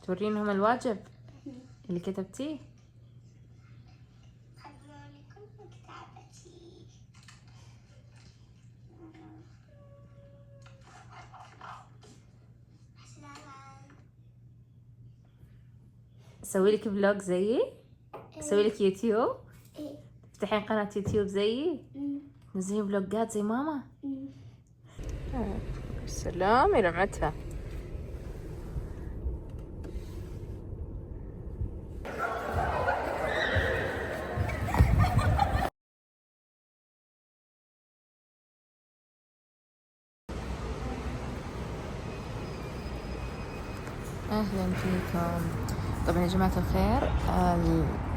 تورينهم الواجب اللي كتبتيه؟ اسوي لك فلوج زيي؟ اسوي لك يوتيوب؟ تفتحين قناة يوتيوب زيي؟ تنزلين فلوجات زي ماما؟ السلام يا لمعتها. اهلا فيكم. طبعا يا جماعة الخير،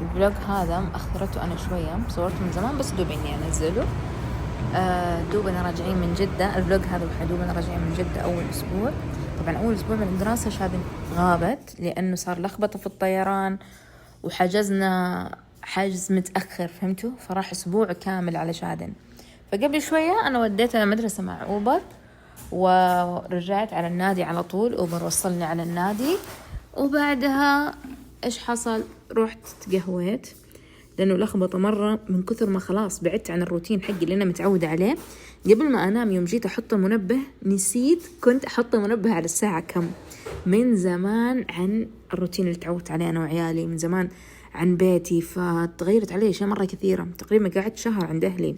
الفلوج هذا مأخرته انا شوية، صورته من زمان بس دوب اني انزله. دوبنا راجعين من جدة. الفلوج هذا دوبنا راجعين من جدة اول اسبوع. طبعا اول اسبوع من الدراسة شادن غابت لانه صار لخبطة في الطيران، وحجزنا حجز متأخر، فهمتوا؟ فراح اسبوع كامل على شادن. فقبل شوية انا وديتها مدرسة مع اوبر، ورجعت على النادي على طول. اوبر وصلني على النادي، وبعدها ايش حصل؟ رحت تقهويت لانه لخبطه مره من كثر ما خلاص بعدت عن الروتين حقي اللي انا متعوده عليه. قبل ما انام يوم جيت احط المنبه نسيت كنت احط المنبه على الساعه كم. من زمان عن الروتين اللي تعودت عليه انا وعيالي، من زمان عن بيتي، فتغيرت علي اشياء مره كثيره. تقريبا قعدت شهر عند اهلي،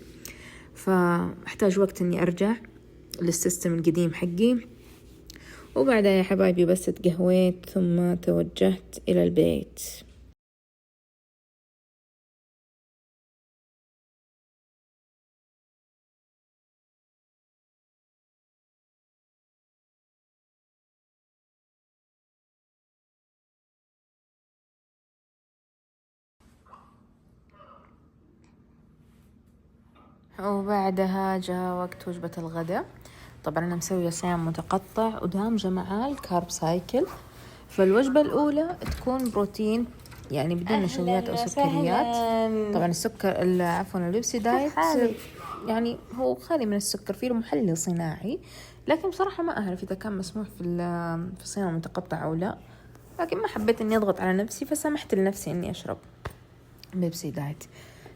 فاحتاج وقت اني ارجع للسيستم القديم حقي. وبعدها يا حبايبي بس تقهويت ثم توجهت إلى البيت. وبعدها جاء وقت وجبة الغداء. طبعا أنا مسوية صيام متقطع ودامجة مع الكارب سايكل. فالوجبة الأولى تكون بروتين، يعني بدون نشويات أو سكريات. طبعا السكر عفوا البيبسي دايت يعني هو خالي من السكر، فيه محلي صناعي، لكن بصراحة ما أعرف إذا كان مسموح في الصيام المتقطع أو لا. لكن ما حبيت إني أضغط على نفسي، فسمحت لنفسي إني أشرب بيبسي دايت.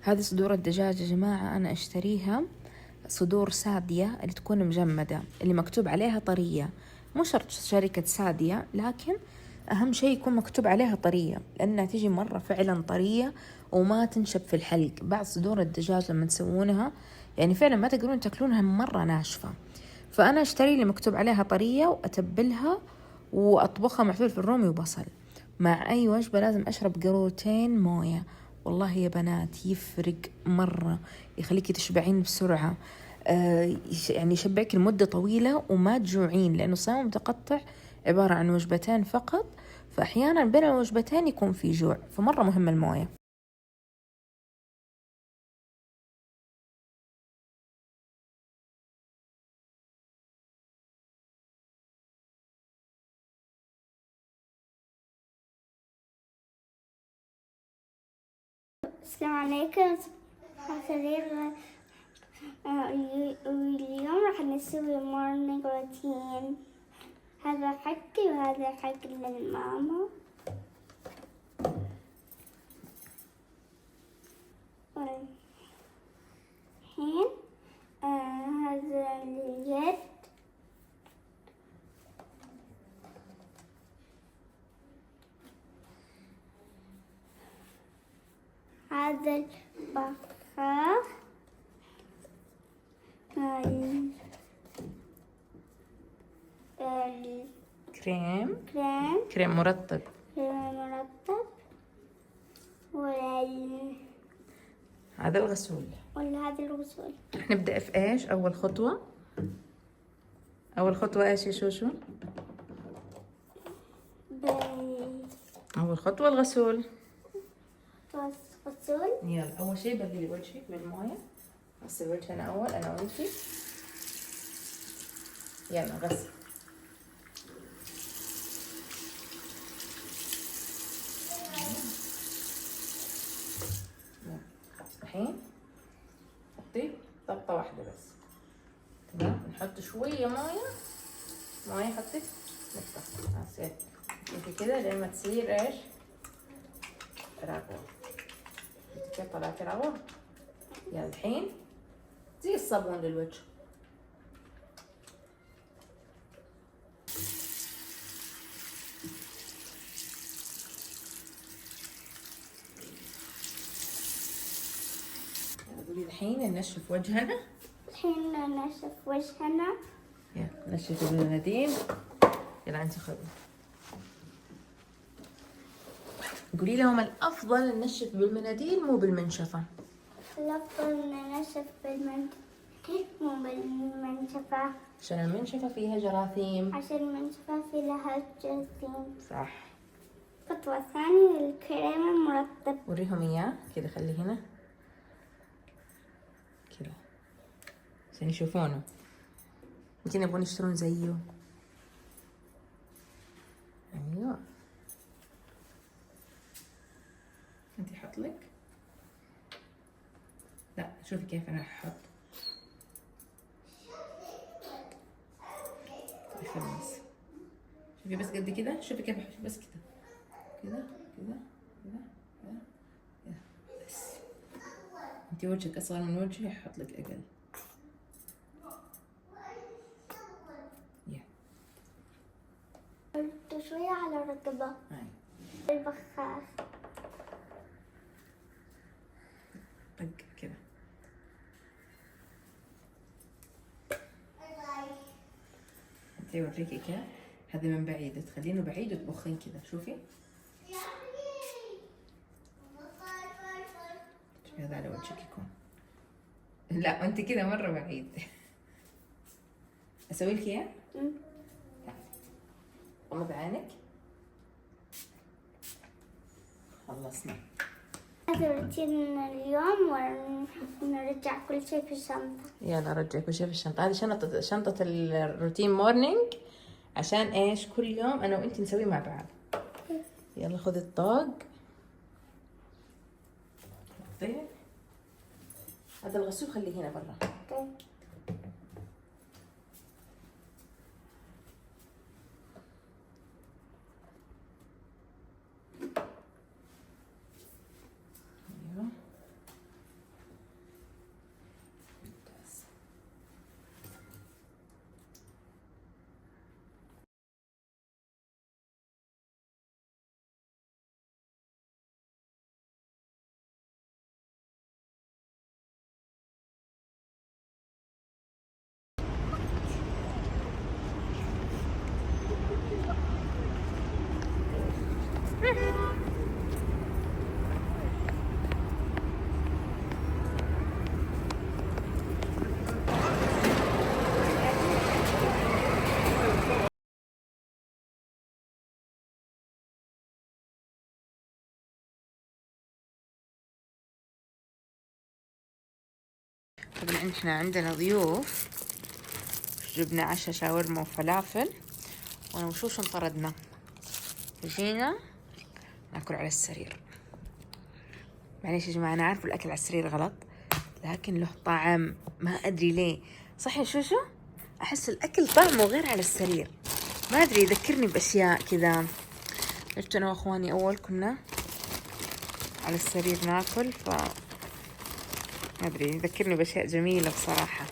هذه صدور الدجاج يا جماعة أنا أشتريها صدور سادية اللي تكون مجمدة، اللي مكتوب عليها طرية. مو شرط شركة سادية، لكن أهم شيء يكون مكتوب عليها طرية، لأنها تيجي مرة فعلا طرية وما تنشب في الحلق. بعض صدور الدجاج لما تسوونها يعني فعلا ما تقدرون تاكلونها مرة ناشفة. فأنا أشتري اللي مكتوب عليها طرية وأتبلها وأطبخها مع فلفل رومي وبصل. مع أي وجبة لازم أشرب قارورتين موية. والله يا بنات يفرق مرة، يخليكي تشبعين بسرعة. يعني يشبعك لمدة طويلة وما تجوعين، لأنه الصيام المتقطع عبارة عن وجبتين فقط، فأحيانا بين الوجبتين يكون في جوع، فمرة مهم الموية. السلام عليكم. اليوم راح نسوي مورنينج روتين. هذا حقي وهذا حق للماما. الحين هذا اليد، هذا البخاخ، كريم مرطب، هذا الغسول. وهذا الغسول. نبدأ في إيش؟ أول خطوة إيش يا شوشو؟ أول خطوة الغسول. يلا أول شيء بغلي وجهك بالموية. غسل وجهنا أول أنا وأنتي. يلا غسل. الحين حطي طبقة واحدة بس. تمام. نحط شوية موية حطي نفتح شوفي كده لين ما تصير ايش؟ رغوة. شفتي كيف طلعت رغوة؟ يلا الحين زي الصابون للوجه. قولي الحين ننشف وجهنا. الحين ننشف وجهنا. يلا نشفي بالمناديل. يلا انت خذي. قولي لهم الافضل ننشف بالمناديل مو بالمنشفة. الأفضل ننشف بالمنشفة مو بالمنشفة. عشان المنشفة فيها جراثيم. عشان المنشفة في لها جراثيم. صح. الخطوة الثانية الكريم المرطب. وريهم اياه كذا، خليه هنا كذا عشان يشوفونه. يمكن يبغون يشترون زيه. ايوه انت حط لك. لا شوفي كيف انا احط. خلاص شوفي بس قد كده. شوفي كيف احط بس كده كده كده كده كده كده بس. انت وجهك اصغر من وجهي، احط لك اقل. شوية على الرطبة. البخاخ طق كذا. انت اوريكي كيف. هذا من بعيد، تخلينه بعيد وتبخين كذا. شوفي شوفي هذا على وجهك يكون. لا انت كذا مرة بعيد. اسوي لك اياه؟ غمض عينك. خلصنا. هذا روتين اليوم ونرجع كل شيء في الشنطة. يلا رجع كل شيء في الشنطة. هذه شنطة الروتين مورنينج. عشان ايش؟ كل يوم انا وانت نسويه مع بعض. يلا خذي الطاق. طيب هذا الغسول خليه هنا برا. طيب. ايوه ممتاز. طبعا احنا عندنا ضيوف، جبنا عشاء شاورما وفلافل، وانا وشوش انطردنا. جينا ناكل على السرير. معليش يا جماعة، انا عارفة الاكل على السرير غلط، لكن له طعم ما ادري ليه. صح يا شوشو؟ احس الاكل طعمه غير على السرير، ما ادري، يذكرني باشياء كذا. عرفت انا واخواني اول كنا على السرير ناكل، ما ادري، يذكرني باشياء جميلة بصراحة.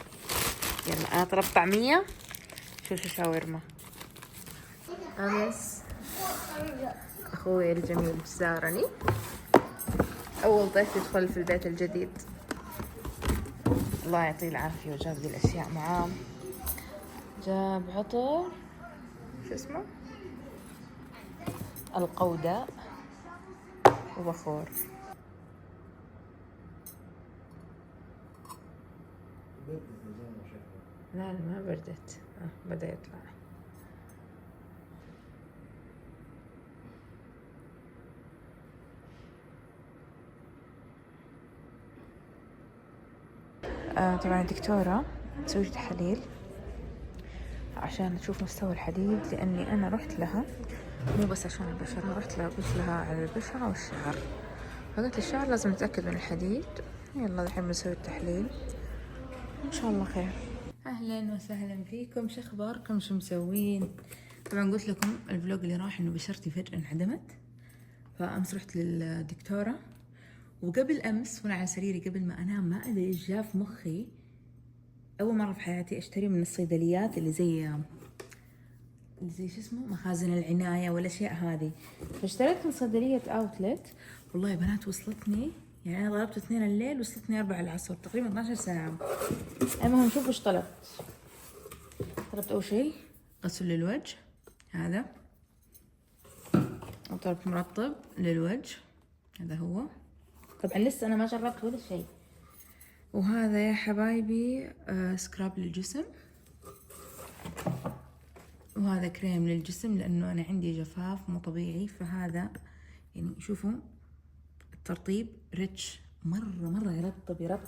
يلا انا طلبت طعمية شوشو شاورما. امس اخوي الجميل زارني، اول ضيف يدخل في البيت الجديد، الله يعطيه العافية، وجاب ذي الاشياء معاه. جاب عطر، شو اسمه، القوداء، وبخور. لا ما بردت، بدأ يطلع. طبعا الدكتورة تسوي تحاليل عشان تشوف مستوى الحديد، لأني أنا رحت لها مو بس عشان البشرة، رحت لها قلت لها على البشرة والشعر، فقلت الشعر لازم نتأكد من الحديد. يلا الحين بنسوي التحليل إن شاء الله خير. أهلا وسهلا فيكم، شو أخباركم، شو مسوين؟ طبعا قلت لكم الفلوج اللي راح انه بشرتي فجأة انعدمت، فامس رحت للدكتورة، وقبل امس وانا على سريري قبل ما انام ما ادري ايش جاء في مخي، اول مرة في حياتي اشتري من الصيدليات اللي زي شو اسمه مخازن العناية والاشياء هذه. فاشتريت من صيدلية اوتلت، والله يا بنات وصلتني، يعني انا ضربت 2 الليل وصلتني 4 العصر، تقريبا 12 ساعة. المهم شوفوا ايش طلبت اول شيء غسول للوجه هذا، وطلبت مرطب للوجه هذا هو، طبعا لسه انا ما جربت ولا شيء. وهذا يا حبايبي سكراب للجسم، وهذا كريم للجسم لانه انا عندي جفاف مو طبيعي، فهذا يعني شوفوا الترطيب ريتش مرة يرطب.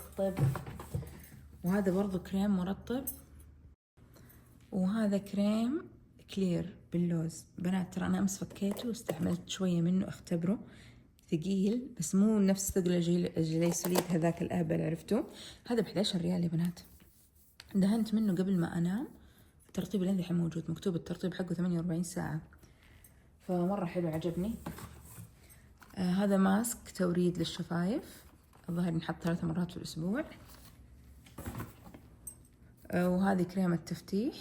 وهذا برضو كريم مرطب، وهذا كريم كلير باللوز. بنات ترى انا امس فكيته واستعملت شوية منه اختبره، ثقيل بس مو نفس ثقل الجليسوليد هذاك الأهبل عرفتوا. هذا ب11 ريال يا بنات، دهنت منه قبل ما انام. الترطيب اللي عندي الحين موجود، مكتوب الترطيب حقه 48 ساعة، فمرة حلو عجبني. هذا ماسك توريد للشفايف، الظاهر نحط 3 مرات في الأسبوع. وهذه كريمة تفتيح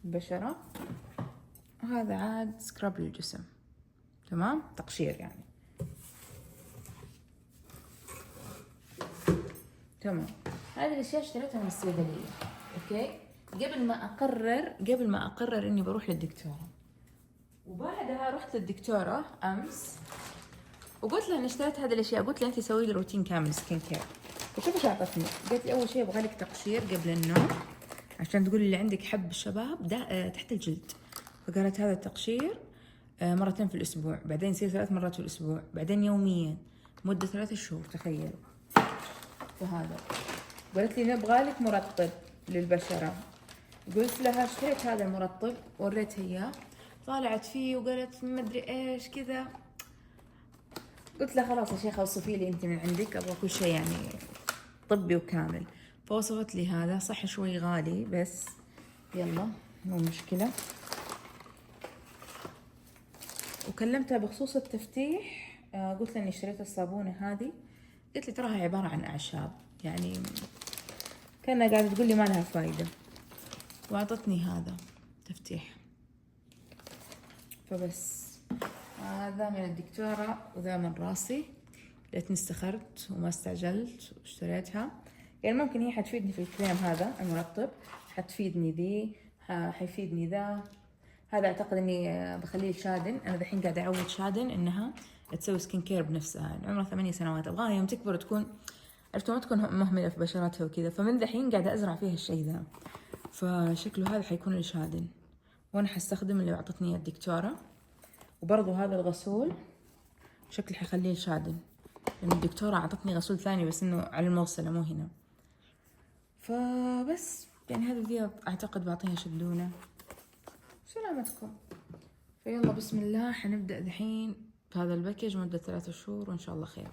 البشرة، وهذا عاد سكراب للجسم، تمام تقشير يعني. تمام، هذه الأشياء اشتريتها من الصيدلية. أوكي، قبل ما أقرر إني بروح للدكتورة، وبعدها رحت للدكتورة أمس وقلت لها إني اشتريت هذه الأشياء. قلت لها أنت سوي لي روتين كامل سكين كير، وشوفي ايش أعطتني. قالت لي أول شيء أبغى لك تقشير قبل النوم عشان تقولي اللي عندك حب الشباب ده تحت الجلد. فقالت هذا التقشير 2 مرات في الأسبوع، بعدين يصير 3 مرات في الأسبوع، بعدين يوميا مدة 3 شهور تخيلوا. وهذا قالت لي نبغى لك مرطب للبشرة. قلت لها اشتريت هذا المرطب، وريتها اياه، طالعت فيه وقالت ما ادري ايش كذا. قلت لها خلاص يا شيخة وصفي لي انت من عندك، ابغى كل شيء يعني طبي وكامل. فوصفت لي هذا، صح شوي غالي بس يلا مو مشكلة. وكلمتها بخصوص التفتيح، قلت لها اني اشتريت الصابونة هذه، قلت لي تراها عبارة عن اعشاب، يعني كانها قاعدة تقول لي ما لها فايدة، واعطتني هذا تفتيح. فبس هذا من الدكتورة وذا من راسي، ليتني استخرت وما استعجلت واشتريتها. يعني ممكن هي حتفيدني في الكريم هذا المرطب، حتفيدني ذي، حيفيدني ذا. هذا اعتقد اني بخليه شادن. انا دحين قاعدة اعود شادن انها تسوي سكين كير بنفسها، عمرها 8 سنوات، ابغاها يوم تكبر تكون عرفتوا ما تكون مهملة في بشرتها وكذا. فمن دحين قاعدة ازرع فيها الشيء ذا، فشكله هذا حيكون الشادن، وانا حستخدم اللي اعطتني الدكتورة. وبرضو هذا الغسول شكلي حخليه الشادن، لأن الدكتورة اعطتني غسول ثاني بس انه على الموصلة مو هنا. فبس يعني هذه ذي اعتقد بعطيها شدونة. سلامتكم. فيلا بسم الله، حنبدأ دحين بهذا الباكج مدة 3 شهور وان شاء الله خير.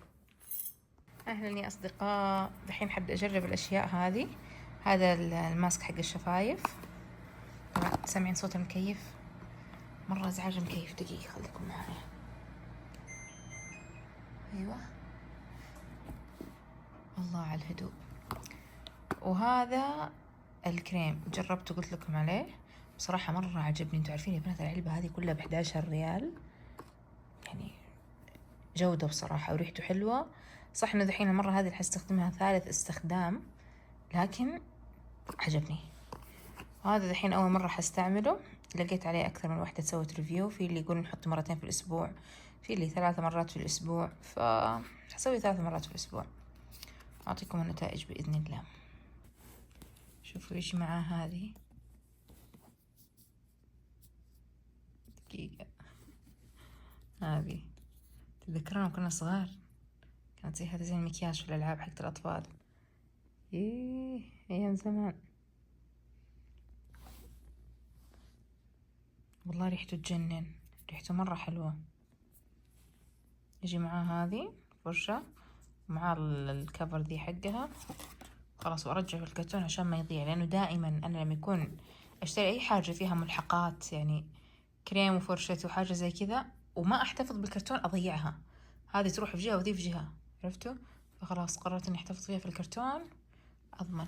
اهلا يا اصدقاء، دحين حبدأ اجرب الاشياء هذه. هذا الماسك حق الشفايف، طبعا سامعين صوت المكيف، مرة ازعاج المكيف. دقيقة خليكم معايا. ايوه الله على الهدوء. وهذا الكريم جربته قلت لكم عليه، بصراحة مرة عجبني. انتوا عارفين يا بنات العلبة هذه كلها ب11 ريال، يعني جودة بصراحة، وريحته حلوة. صح انه دحين المرة هذه اللي حستخدمها 3 استخدام، لكن عجبني. وهذا دحين اول مرة حستعمله، لقيت عليه اكثر من واحدة سوت ريفيو، في اللي يقول نحط 2 مرات في الاسبوع، في اللي 3 مرات في الاسبوع، فحسوي 3 مرات في الاسبوع. اعطيكم النتائج باذن الله. شوفوا ايش معاه هذه، دقيقة. هذه تذكرون كنا صغار، كانت زي هذا، زي المكياج في الالعاب حقت الاطفال. ايام زمان والله، ريحته تجنن، ريحته مرة حلوة. يجي معاه هذه فرشة، ومعاه الكفر ذي حقها، خلاص. وارجع في الكرتون عشان ما يضيع، لانه دائما انا لما يكون اشتري اي حاجة فيها ملحقات يعني كريم وفرشة وحاجة زي كذا، وما احتفظ بالكرتون اضيعها، هذه تروح في جهة وذي في جهة، عرفتوا؟ فخلاص قررت اني احتفظ فيها في الكرتون اضمن.